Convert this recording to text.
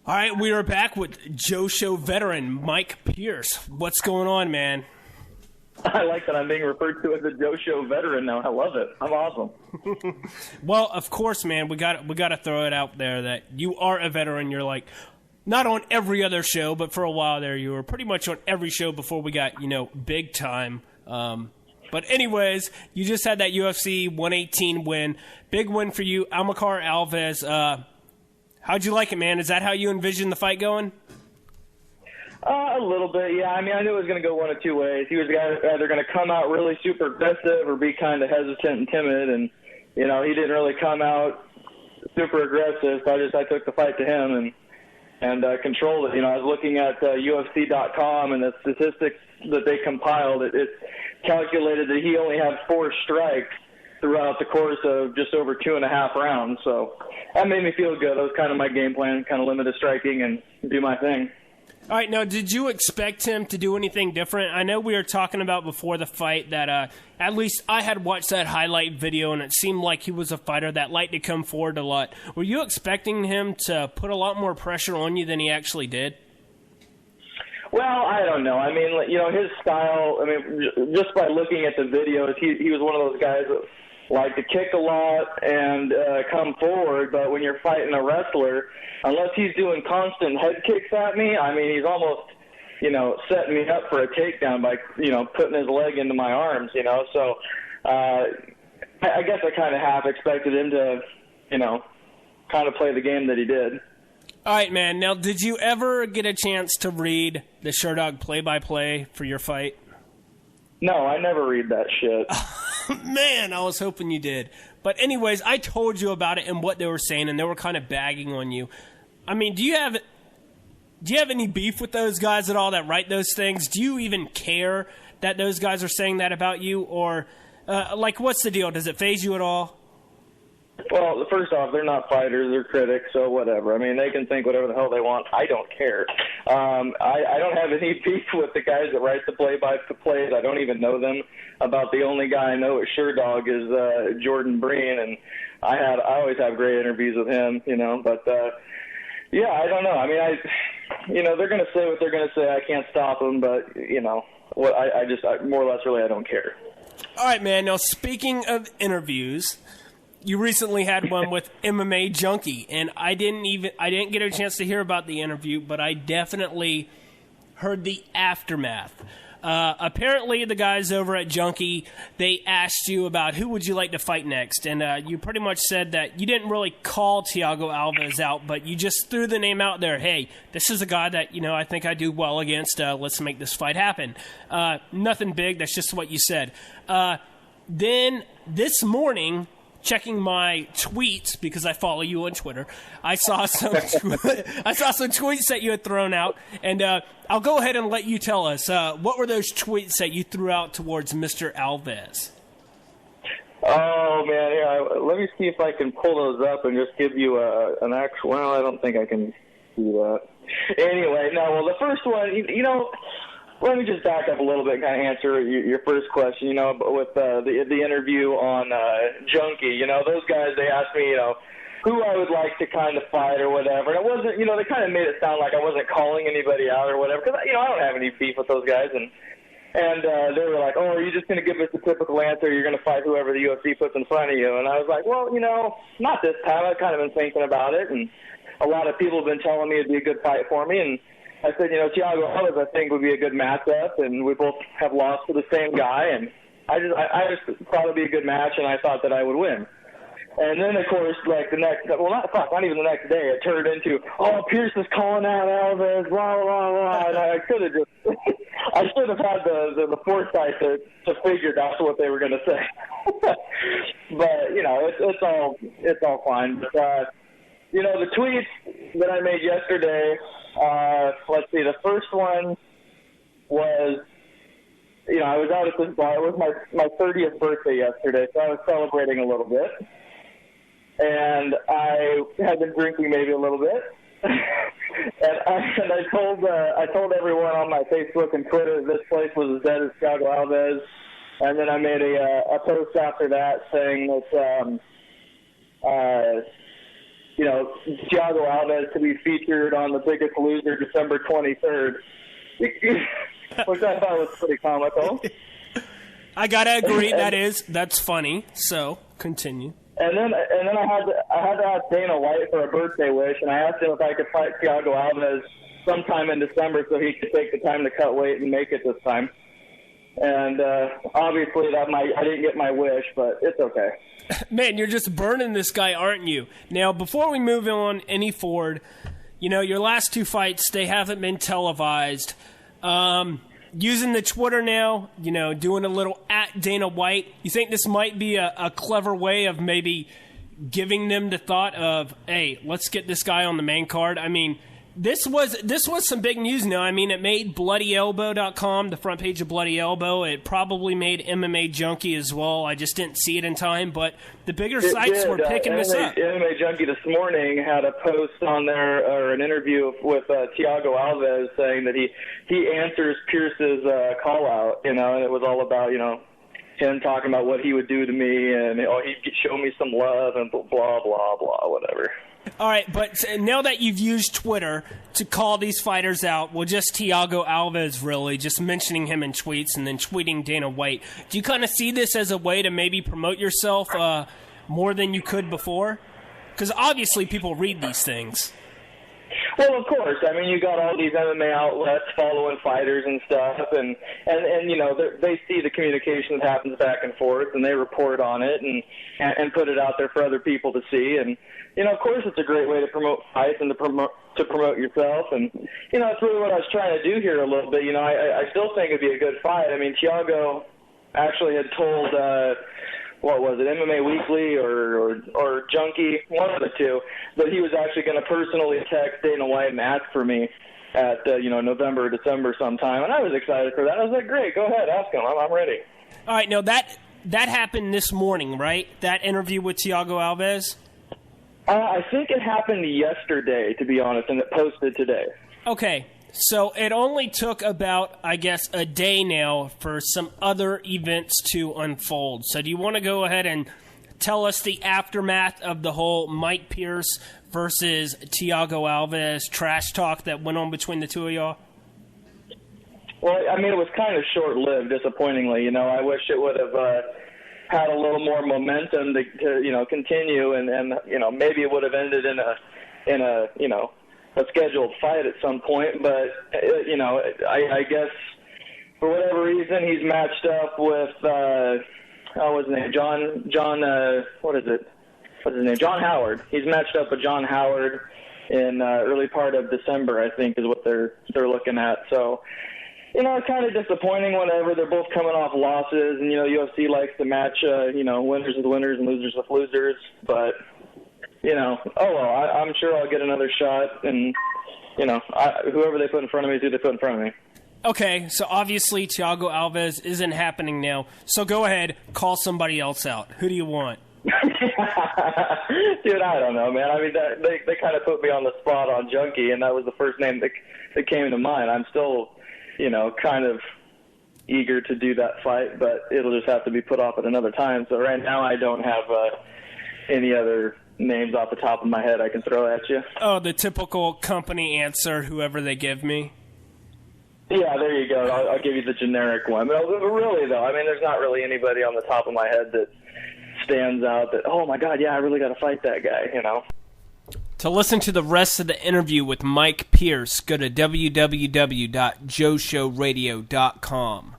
All right, we are back with Joe Show veteran Mike Pierce. What's going on, man? I like that I'm being referred to as a Joe Show veteran now. I love it. I'm awesome. Well, of course, man. We got to throw it out there that you are a veteran. You're like not on every other show, but for a while there, you were pretty much on every show before we got big time. But anyways, you just had that UFC 118 win, big win for you, Amilcar Alves. How'd you like it, man? Is that how you envision the fight going? A little bit, yeah. I mean, I knew it was going to go one of two ways. He was either going to come out really super aggressive or be kind of hesitant and timid. And, he didn't really come out super aggressive, so I took the fight to him and controlled it. I was looking at UFC.com and the statistics that they compiled. It's calculated that he only had 4 strikes throughout the course of just over 2.5 rounds. So that made me feel good. That was kind of my game plan, kind of limit the striking and do my thing. All right, now, did you expect him to do anything different? I know we were talking about before the fight that at least I had watched that highlight video, and it seemed like he was a fighter that liked to come forward a lot. Were you expecting him to put a lot more pressure on you than he actually did? Well, I don't know. I mean, his style, just by looking at the videos, he was one of those guys that like to kick a lot and come forward, but when you're fighting a wrestler, unless he's doing constant head kicks at me, he's almost, setting me up for a takedown by, putting his leg into my arms, So I guess I kind of half expected him to, kind of play the game that he did. All right, man. Now, did you ever get a chance to read the Sherdog play-by-play for your fight? No, I never read that shit. Man, I was hoping you did. But anyways, I told you about it and what they were saying, and they were kind of bagging on you. I mean, do you have any beef with those guys at all that write those things? Do you even care that those guys are saying that about you? Or, what's the deal? Does it faze you at all? Well, first off, they're not fighters, they're critics, so whatever. They can think whatever the hell they want. I don't care. I don't have any beef with the guys that write the play-by-plays. I don't even know them. About the only guy I know at Sherdog is Jordan Breen, and I always have great interviews with him, But, yeah, I don't know. They're going to say what they're going to say. I can't stop them, but, I more or less really I don't care. All right, man. Now, speaking of interviews, you recently had one with MMA Junkie, and I didn't get a chance to hear about the interview, but I definitely heard the aftermath. Apparently, the guys over at Junkie, they asked you about who would you like to fight next, and you pretty much said that you didn't really call Thiago Alves out, but you just threw the name out there. Hey, this is a guy that I think I do well against. Let's make this fight happen. Nothing big. That's just what you said. Then this morning, checking my tweets, because I follow you on Twitter, I saw some tweets that you had thrown out, and I'll go ahead and let you tell us. What were those tweets that you threw out towards Mr. Alves? Oh, man, here, let me see if I can pull those up and just give you an actual... Well, I don't think I can do that. Anyway, no, well, the first one, let me just back up a little bit and kind of answer your first question, with the interview on Junkie. Those guys, they asked me, who I would like to kind of fight or whatever. And it wasn't, they kind of made it sound like I wasn't calling anybody out or whatever, because, I don't have any beef with those guys. And they were like, oh, are you just going to give us the typical answer? You're going to fight whoever the UFC puts in front of you. And I was like, well, not this time. I've kind of been thinking about it, and a lot of people have been telling me it'd be a good fight for me. And I said, Thiago Alves, I think, would be a good matchup, and we both have lost to the same guy, and I just thought it would be a good match, and I thought that I would win. And then, of course, like the next, not even the next day, it turned into, oh, Pierce is calling out Alves, blah, blah, blah, and I should have had the foresight to figure that's what they were going to say. But, it's all fine. But, the tweets that I made yesterday, let's see, the first one was, I was out at this bar. It was my 30th birthday yesterday, so I was celebrating a little bit. And I had been drinking maybe a little bit. and I told everyone on my Facebook and Twitter this place was as dead as Thiago Alves. And then I made a post after that saying that, Thiago Alves to be featured on The Biggest Loser December 23rd, which I thought was pretty comical. I gotta agree, that's funny. So continue. And then I had to ask Dana White for a birthday wish, and I asked him if I could fight Thiago Alves sometime in December so he could take the time to cut weight and make it this time. And obviously I didn't get my wish, but it's okay. Man, you're just burning this guy, aren't you? Now, before we move on any forward, your last 2 fights, they haven't been televised. Using the Twitter now, doing a little at Dana White, you think this might be a clever way of maybe giving them the thought of, hey, let's get this guy on the main card? I mean, this was some big news now. I mean, it made BloodyElbow.com, the front page of Bloody Elbow. It probably made MMA Junkie as well. I just didn't see it in time, but the bigger sites were picking this up. MMA Junkie this morning had a post on there, or an interview with Thiago Alves, saying that he answers Pierce's call out, and it was all about, him talking about what he would do to me, and he'd show me some love, and blah, blah, blah, whatever. All right, but now that you've used Twitter to call these fighters out, well, just Thiago Alves, really, just mentioning him in tweets and then tweeting Dana White, do you kind of see this as a way to maybe promote yourself more than you could before? Because obviously people read these things. Well, of course. I mean, you got all these MMA outlets following fighters and stuff, and they see the communication that happens back and forth, and they report on it and put it out there for other people to see. And of course, it's a great way to promote fights and to promote yourself. And it's really what I was trying to do here a little bit. I still think it'd be a good fight. I mean, Thiago actually had told. What was it, MMA Weekly or Junkie, one of the two, that he was actually going to personally text Dana White and ask for me at November or December sometime, and I was excited for that. I was like, great, go ahead, ask him, I'm ready. All right, now that happened this morning, right? That interview with Thiago Alves? I think it happened yesterday, to be honest, and it posted today. Okay. So it only took about, I guess, a day now for some other events to unfold. So do you want to go ahead and tell us the aftermath of the whole Mike Pierce versus Thiago Alves trash talk that went on between the two of y'all? Well, I mean, it was kind of short-lived, disappointingly. I wish it would have had a little more momentum to continue, and maybe it would have ended in a scheduled fight at some point, but I guess for whatever reason he's matched up with what's his name? John Howard. He's matched up with John Howard in early part of December, I think, is what they're looking at. So it's kind of disappointing. Whenever they're both coming off losses, and UFC likes to match winners with winners and losers with losers, but. I'm sure I'll get another shot, and, whoever they put in front of me is who they put in front of me. Okay, so obviously Thiago Alves isn't happening now, so go ahead, call somebody else out. Who do you want? Dude, I don't know, man. I mean, they kind of put me on the spot on Junkie, and that was the first name that came to mind. I'm still, kind of eager to do that fight, but it'll just have to be put off at another time. So right now I don't have any other names off the top of my head I can throw at you. Oh, the typical company answer, whoever they give me? Yeah, there you go. I'll give you the generic one. But really, though, I mean, there's not really anybody on the top of my head that stands out that, oh, my God, yeah, I really got to fight that guy, To listen to the rest of the interview with Mike Pierce, go to www.joeshowradio.com.